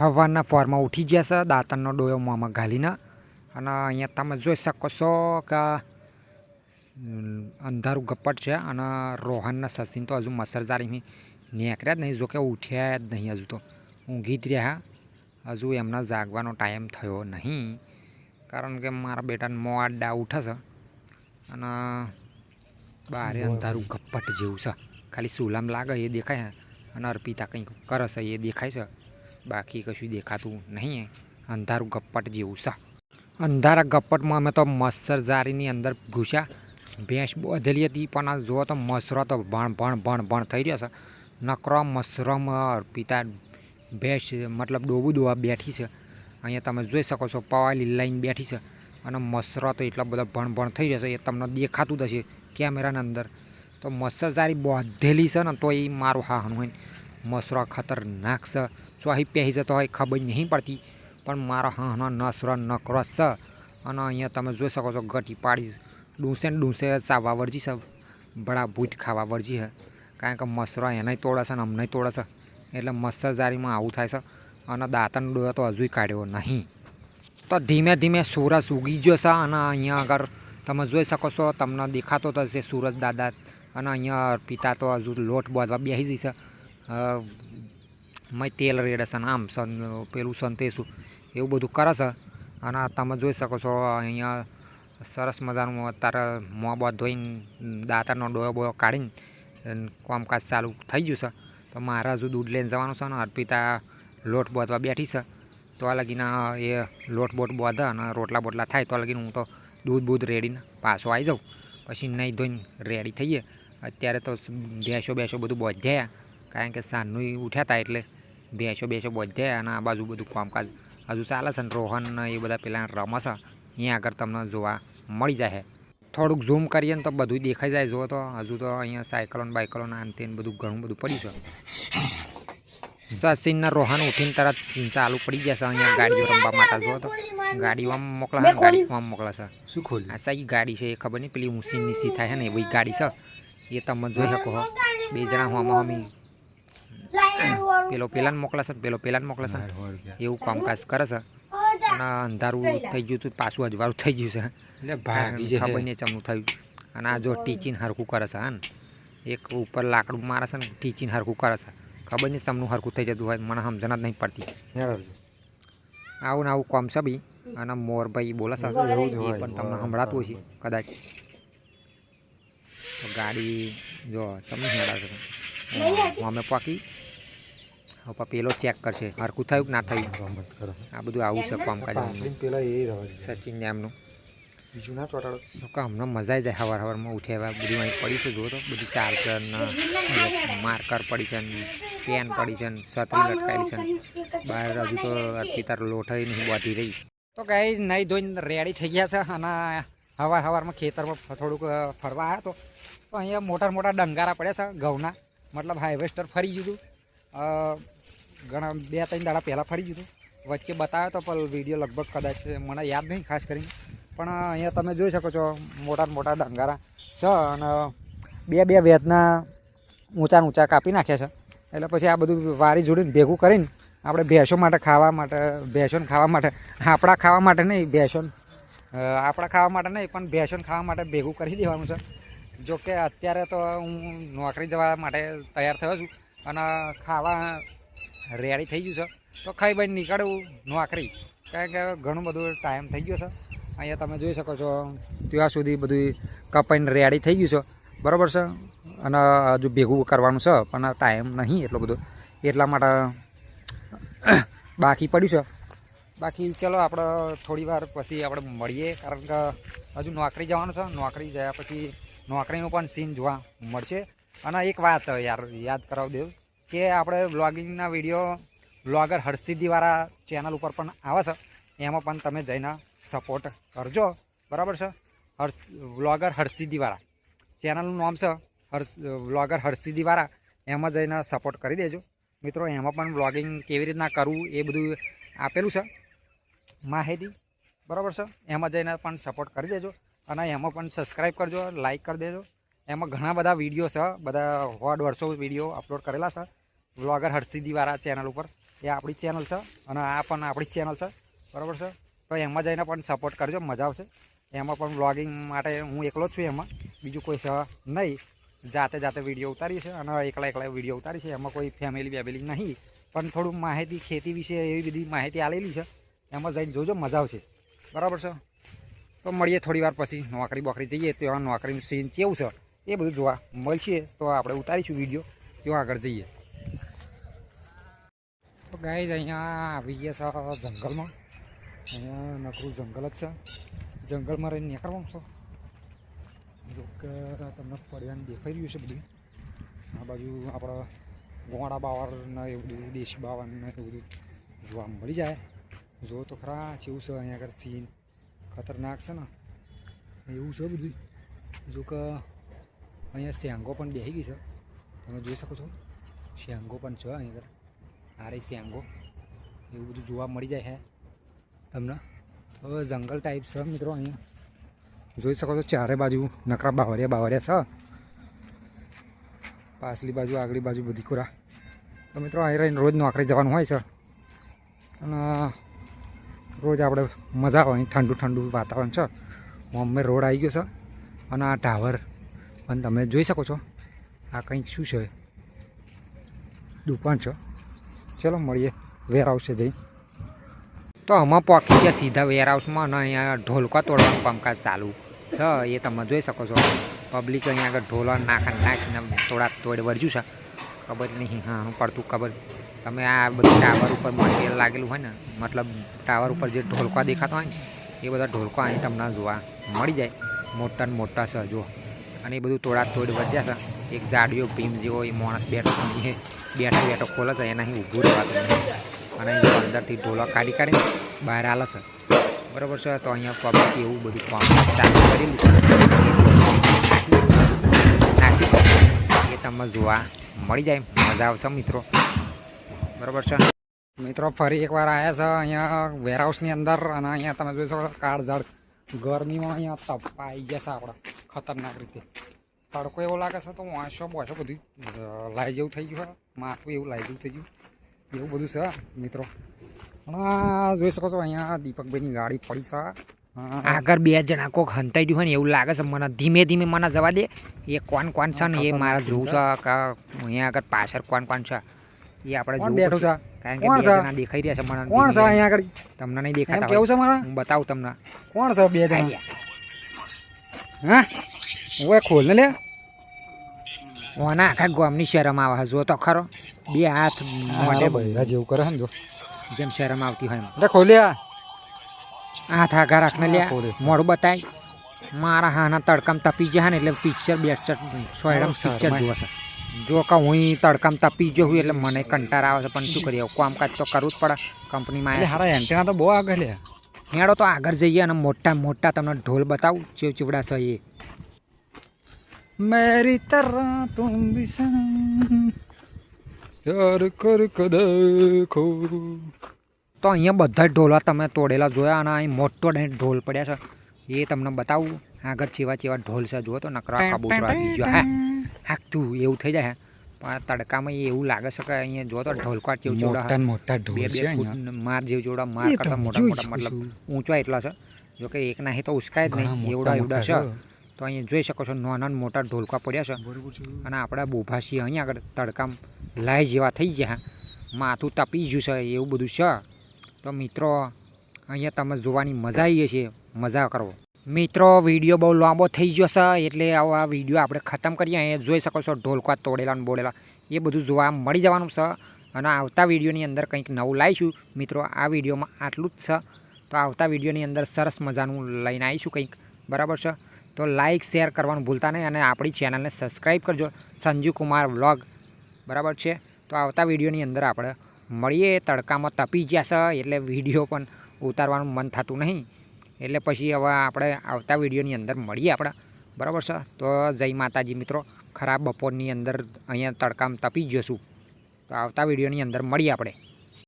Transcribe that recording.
હવારના ફોરમાં ઉઠી ગયા છે, દાંતણનો ડોયો મોંમાં ઘાલીને. અને અહીંયા તમે જોઈ શકો છો કે અંધારું ગપ્પટ છે. અને રોહનના સસીન તો હજુ મસરજારી નીકળ્યા જ નહીં, જોકે ઉઠ્યા જ નહીં, હજુ તો ઊંઘી જ રહ્યા. હજુ એમના જાગવાનો ટાઈમ થયો નહીં, કારણ કે મારા બેટાને મોડા ઉઠે છે. અને બારે અંધારું ગપ્પટ જેવું છે, ખાલી સુલામ લાગે એ દેખાય છે. અને અર્પિતા કંઈક કરે છે એ દેખાય છે, બાકી કશું દેખાતું નહીં. અંધારું ગપ્પટ જેવું છે. અંધારા ગપ્પટમાં અમે તો મચ્છરજારીની અંદર ઘૂસ્યા. ભેંસ બાંધેલી હતી, પણ આ જુઓ તો મસરો તો ભણ થઈ રહ્યો છે. નકરો મસરોમાં અર્પિતા ભેંસ મતલબ ડોબું દોવા બેઠી છે. અહીંયા તમે જોઈ શકો છો પવાલી લાઈન બેઠી છે. અને મસરો તો એટલા બધા ભણ થઈ રહ્યો છે, એ તમને દેખાતું જ હશે કેમેરાની અંદર. તો મચ્છરજારી બાંધેલી છે ને, તો એ મારું હાહનું હોય. મસરો ખતરનાક છે, ચોહી પહેરી જતો હોય ખબર નહીં પડતી, પણ મારો હાહનો નસરો નકરો છે. અને અહીંયા તમે જોઈ શકો છો ગટી પાડી ડૂંસે ચાવવા વળજી છે, બડા ભૂટ ખાવા વળજી છે. કારણ કે મસરો એને તોડે છે ને અમને તોડે છે, એટલે મચ્છરજારીમાં આવું થાય છે. અને દાંતણ ડોયો તો હજુ કાઢ્યો નહીં. તો ધીમે ધીમે સૂરજ ઉગી ગયો છે. અને અહીંયા આગળ તમે જોઈ શકો છો, તમને દેખાતો થશે સૂરજ દાદા. અને અહીંયા પિતા તો હજુ લોટ બાંધવા બેસી જઈ છે. મેં તેલ રેડે છે ને આમ પેલું સંતેશું એવું બધું કરે છે. અને તમે જોઈ શકો છો અહીંયા સરસ મજાનું અત્યારે મોં બાદ ધોઈને દાંતણનો ડોયો બોયો કાઢીને કામકાજ ચાલુ થઈ ગયું છે. તો મારે હજુ દૂધ લઈને જવાનું છે. ને અર્પિતા લોટ બાંધવા બેઠી છે. તો આ લગીને એ લોટ બોટ બાંધે અને રોટલા બોટલા થાય તો લગીને હું તો દૂધ રેડીને પાછો આવી જાઉં. પછી નહીં ધોઈને રેડી થઈએ. અત્યારે તો ભેંસો બધું બાંધ્યા, કારણ કે સાંજનું ઉઠ્યા હતા એટલે ભેંસો બાંધ્યા. અને આ બાજુ બધું કામકાજ હજુ ચાલે છે. ને રોહન એ બધા પેલા રમે છે, અહીંયા આગળ તમને જોવા મળી જાય. થોડુંક ઝૂમ કરીએ ને તો બધું દેખાઈ જાય. જુઓ તો હજુ તો અહીંયા સાયકલોન બાઇકલોન આન તેન બધું ઘણું બધું પડ્યું છે. સચિનના રોહન ઉઠીને તરત ચાલુ પડી જશે અહીંયા ગાડીઓ રમવા માટે. જુઓ તો ગાડીઓમાં મોકલા છે, ગાડીમાં મોકલા છે. શું ખોલ્યું? આ સારી ગાડી છે, એ ખબર નહીં પેલી ઊંચી નીચી થાય છે ને એવી ગાડી છે. એ તમે જોઈ શકો હો. બે જણા હોમી પેલાને મોકલાશે, પેલાને મોકલાશે, એવું કામકાજ કરે છે. અને અંધારું થઈ ગયું હતું, પાછું અજવાળું થઈ ગયું છે, એટલે ખબર નહીં ચમનું થયું. અને આ જો ટીચીને હરખું કરે છે. હા, એક ઉપર લાકડું મારે છે ને ટીચીને હરખું કરે છે. ખબર નહીં ચમનું હરખું થઈ જતું હોય, મને સમજણ જ નહીં પડતી. આવું ને આવું કોમ છે બી. અને મોરભાઈ બોલે છે, એ પણ તમને સંભળાતું હશે કદાચ. તો ગાડી જો તમને સંભળાશે અમે પાકી હવે પેલો ચેક કરશે હરખું થયું કે ના થયું. આ બધું આવું છે કામકાજ સચિન એમનું. બીજું ના ચોટાડો કે અમને મજા આવી જાય. સવારમાં ઉઠ્યા બધું અહીં પડી છે. જુઓ તો બધું ચાર્જર ને માર્કર પડી છે, પેન પડી છે, છત્રી લટકાયેલી છે. બહાર હજુ તો અર્પિતા લોઠાઈ નહીં બાંધી રહી. તો ગાઈ નહીં ધોઈને રેડી થઈ ગયા છે. અને સવારમાં ખેતરમાં થોડુંક ફરવા આવ્યા તો અહીંયા મોટા ડંગારા પડ્યા છે ઘઉંના. મતલબ હાર્વેસ્ટર ફરી ગયું હતું. ઘણા 2-3 દાડા પહેલાં ફરી ગયું હતું. વચ્ચે બતાવ્યો તો પણ વિડીયો લગભગ કદાચ મને યાદ નહીં ખાસ કરીને. પણ અહીંયા તમે જોઈ શકો છો મોટા ડંગારા છે. અને બે વેદના ઊંચા કાપી નાખ્યા છે. એટલે પછી આ બધું વારી જોડીને ભેગું કરીને આપણે ભેંસોને ખાવા માટે આપણા ખાવા માટે નહીં, પણ ભેંસોને ખાવા માટે ભેગું કરી દેવાનું છે. જો કે અત્યારે તો હું નોકરી જવા માટે તૈયાર થયો છું અને ખાવા રેડી થઈ ગયું છે. તો ખાઈ ભાઈ નીકળવું નોકરી, કારણ કે ઘણું બધું ટાઈમ થઈ ગયો છે. અહીંયા તમે જોઈ શકો છો ત્યાં સુધી બધું કપાઈને રેડી થઈ ગયું છે, બરાબર છે. અને હજુ ભેગું કરવાનું છે, પણ ટાઈમ નહીં એટલો બધો, એટલા માટે બાકી પડ્યું છે. બાકી ચલો આપણે થોડી વાર પછી આપણે મળીએ, કારણ કે હજુ નોકરી જવાનું છે. નોકરી ગયા પછી નોકરીનું પણ સીન જોવા મળશે. અને એક વાત યાદ કરાવી દઉં કે આપણે વ્લોગિંગના વિડીયો વ્લોગર હર્ષસિદ્ધિવાળા ચેનલ ઉપર પણ આવે છે. એમાં પણ તમે જઈને સપોર્ટ કરજો, બરાબર છે. વ્લોગર હર્ષસિદ્ધિવાળા ચેનલનું નામ છે વ્લોગર હર્ષસિદ્ધિવાળા. એમાં જઈને સપોર્ટ કરી દેજો મિત્રો. એમાં પણ વ્લોગિંગ કેવી રીતના કરવું એ બધું આપેલું છે માહિતી, બરાબર છે. એમાં જઈને પણ સપોર્ટ કરી દેજો. અને એમાં પણ સબસ્ક્રાઈબ કરજો, લાઈક કરી દેજો. એમાં ઘણા બધા વિડીયો છે, બધા 100-150 વિડીયો અપલોડ કરેલા છે વ્લોગર હર્ષસિદ્ધિવાળા ચેનલ ઉપર. એ આપણી ચેનલ છે અને આ પણ આપણી ચેનલ છે, બરાબર છે. તો એમાં જઈને પણ સપોર્ટ કરજો, મજા આવશે. એમાં પણ વ્લોગિંગ માટે હું એકલો જ છું, એમાં બીજું કોઈ છે નહીં. જાતે વિડીયો ઉતારી છે અને એકલા વિડીયો ઉતારી છે. એમાં કોઈ ફેમિલી નહીં, પણ થોડું માહિતી ખેતી વિશે એવી બધી માહિતી આલેલી છે. એમાં જઈને જોજો, મજા આવશે, બરાબર છે. તો મળીએ થોડી વાર પછી. નોકરી જઈએ તો નોકરીનું સીન કેવું છે એ બધું જોવા મળશે. તો આપણે ઉતારીશું વિડીયો, ત્યાં આગળ જઈએ. તો ગાઈઝ અહીંયા આવી ગયા છે જંગલમાં. અહીંયા નકરું જંગલ જ છે. જંગલમાં રહીને નીકળવાનું છે. જો કે તમને પડ્યાને દેખાઈ રહ્યું છે બધું. આ બાજુ આપણે ગોળા બાવરને એવું બધું, દેશી બાવરને એવું બધું જોવા મળી જાય. જો તો ખરા કેવું છે અહીંયા આગળ સીન, ખતરનાક છે ને એવું છે બધું. જો કે અહીંયા શેંગો પણ બેસી ગઈ છે, તમે જોઈ શકો છો. શેંગો પણ છે અહીંયા આગળ, આ રહી શેંગો. એવું બધું જોવા મળી જાય છે તમને. હવે જંગલ ટાઈપ છે મિત્રો. અહીંયા જોઈ શકો છો ચારે બાજુ નકરા બાવરિયા છે. પાછલી બાજુ આગલી બાજુ બધી ખોરા. તો મિત્રો અહીં રહીને રોજ નોકરી જવાનું હોય છે અને રોજ આપણે મજા આવે. અહીં ઠંડુ વાતાવરણ છે. અમે રોડ આવી ગયો છે અને આ ટાવર પણ તમે જોઈ શકો છો. આ કંઈક શું છે, દુકાન છે. ચલો મળીએ વેરહાઉસે જઈ. તો આમાં પહોંચી ગયા સીધા વેરહાઉસમાં અને અહીંયા ઢોલકા તોડવાનું કામકાજ ચાલુ છે. એ તમે જોઈ શકો છો. પબ્લિક અહીંયા આગળ ઢોલા નાખીને તોડ વર્જ્યું છે. ખબર નહીં હા પડતું ખબર. તમે આ બધું ટાવર ઉપર મટીરિયલ લાગેલું હોય ને, મતલબ ટાવર ઉપર જે ઢોલકા દેખાતા હોય ને એ બધા ઢોલકા અહીં તમને જોવા મળી જાય. મોટા ને મોટા છે જો. અને એ બધું તોડ વર્જ્યા છે. એક જાડિયો ભીમ જેવો એ માણસ બેઠો ખોલે છે, એનાથી ઊભું રહેવાતું નહીં. અને અંદરથી ઢોલા કાઢીને બહાર આલે છે, બરાબર છે. તો અહીંયા પબ્લિક એવું બધું કામ ચાલુ કરેલું છે. એ તમે જોવા મળી જાય, મજા આવશે મિત્રો, બરાબર છે. મિત્રો ફરી એકવાર આવ્યા છે અહીંયા વેરહાઉસની અંદર. અને અહીંયા તમે જોઈ શકો કાળઝાળ ગરમીમાં અહીંયા તપાઈ ગયા છે આપણે ખતરનાક રીતે. તડકો એવો લાગે છે તો વાંસો બોસો બધું લાઈ જેવું થઈ ગયું, માથું એવું લાઈ જેવું થઈ ગયું, એવું બધું છે મિત્રો. અને જોઈ શકો છો અહીંયા દીપકભાઈની ગાડી પડી છે. આગળ બે જણા કોક હંતાઈ ગયું હોય ને એવું લાગે છે મને. ધીમે મને જવા દે. એ કોણ છે ને એ મારે જોવું છે કે અહીંયા આગળ પાછળ કોણ છે એ આપણે જોવું બેઠું છે. કારણ કે બે જણા દેખાઈ રહ્યા છે મને. કોણ છે અહીંયા આગળ? તમને નહીં દેખાતા કેવું છે મારા? હું બતાવું તમને કોણ છે બે જણા. હા ઓય ખોલ ને લે. ઓના આખા ગામની શરમ આવે. જો તો ખરો, બે હાથ મોઢે બૈરા જેવું કરે છે ને, જો જેમ શરમ આવતી હોય એમ. ખોલ્યા હાથ આગા રાખને લે, મોઢું બતાય. મારા હાના તડકામાં તપી જાય ને એટલે પિક્ચર સોયડમ પિક્ચર જોવે છે. જો કે હું તડકામાં તપી જઉં એટલે મને કંટાળ આવે છે, પણ શું કરીએ, કામકાજ તો કરવું જ પડે કંપનીમાં. હારા એન્ટેના તો બહુ આગળ લે. હેડો તો આગળ જઈએ અને મોટા તમને ઢોલ બતાવું ચીવડા છે એ. મેરી તરહ તુમ ભી સનમ પ્યાર કર દેખો. તો અહીંયા બધા ઢોલા તમે તોડેલા જોયા અને અહીં મોટો ઢોલ પડ્યા છે એ તમને બતાવું. આગળ ચેવા ઢોલ છે જુઓ તો નકરા કબૂતરા બીજો હાકતું એવું થઈ જાય. પણ તડકામાં એવું લાગે છે કે અહીંયા જો તો ઢોલકા ચેવડા મોટા ઢોલ છે. માર જેવ જોડા માર કરતા મોટા મતલબ ઊંચા એટલા છે. જો કે એક નાહી તો ઉસકાય જ નહીં, એવડા છે. તો અહીંયા જોઈ શકો છો નાના મોટા ઢોલકા પડ્યા છે. અને આપણા બોભાસી અહીંયા આગળ તડકામાં લાઈ જેવા થઈ ગયા, માથું તપી ગયું છે એવું બધું છે. તો મિત્રો અહીંયા તમે જોવાની મજા આવી છે, મજા કરો મિત્રો. વિડીયો બહુ લાંબો થઈ ગયો છે એટલે આ વિડીયો આપણે ખતમ કરીએ. અહીંયા જોઈ શકો છો ઢોલકા તોડેલા ને બોડેલા એ બધું જોવા મળી જવાનું છે. અને આવતા વિડીયોની અંદર કંઈક નવું લાવીશું મિત્રો. આ વિડીયોમાં આટલું જ છે. તો આવતા વિડીયોની અંદર સરસ મજાનું લઈને આવીશું કંઈક, બરાબર છે. તો લાઇક શેર કરવાનું ભૂલતા નહીં અને આપણી ચેનલને સબસ્ક્રાઈબ કરજો, સંજીવ કુમાર વ્લોગ, બરાબર છે. તો આવતા વિડીયોની અંદર આપણે મળીએ. તડકામાં તપી ગયા છે એટલે વિડીયો પણ ઉતારવાનું મન થતું નહીં, એટલે પછી હવે આપણે આવતા વિડીયોની અંદર મળીએ આપણે, બરાબર છે. તો જય માતાજી મિત્રો. ખરાબ બપોરની અંદર અહીંયા તડકામાં તપી જશું. તો આવતા વિડીયોની અંદર મળીએ આપણે.